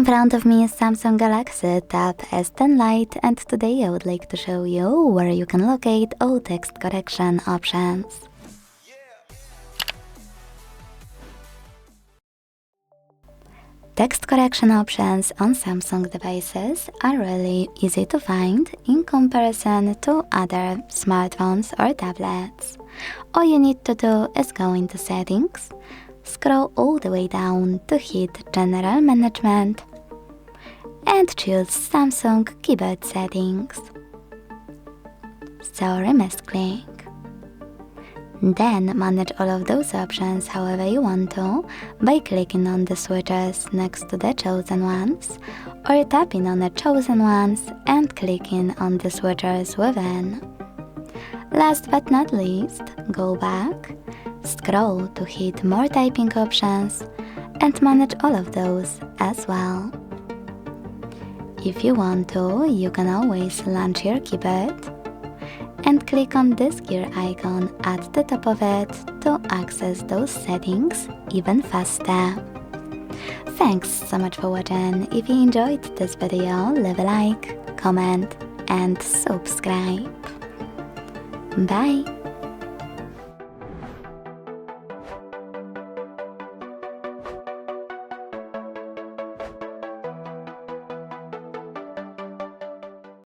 In front of me is Samsung Galaxy Tab S10 Lite, and today I would like to show you where you can locate all text correction options. Text correction options on Samsung devices are really easy to find in comparison to other smartphones or tablets. All you need to do is go into Settings, scroll all the way down to hit General Management, and choose Samsung Keyboard Settings. So remain click. Then manage all of those options however you want to by clicking on the switches next to the chosen ones, or tapping on the chosen ones and clicking on the switches within. Last but not least, go back, scroll to hit more typing options, and manage all of those as well. If you want to, you can always launch your keyboard and click on this gear icon at the top of it to access those settings even faster. Thanks so much for watching. If you enjoyed this video, leave a like, comment and subscribe. Bye!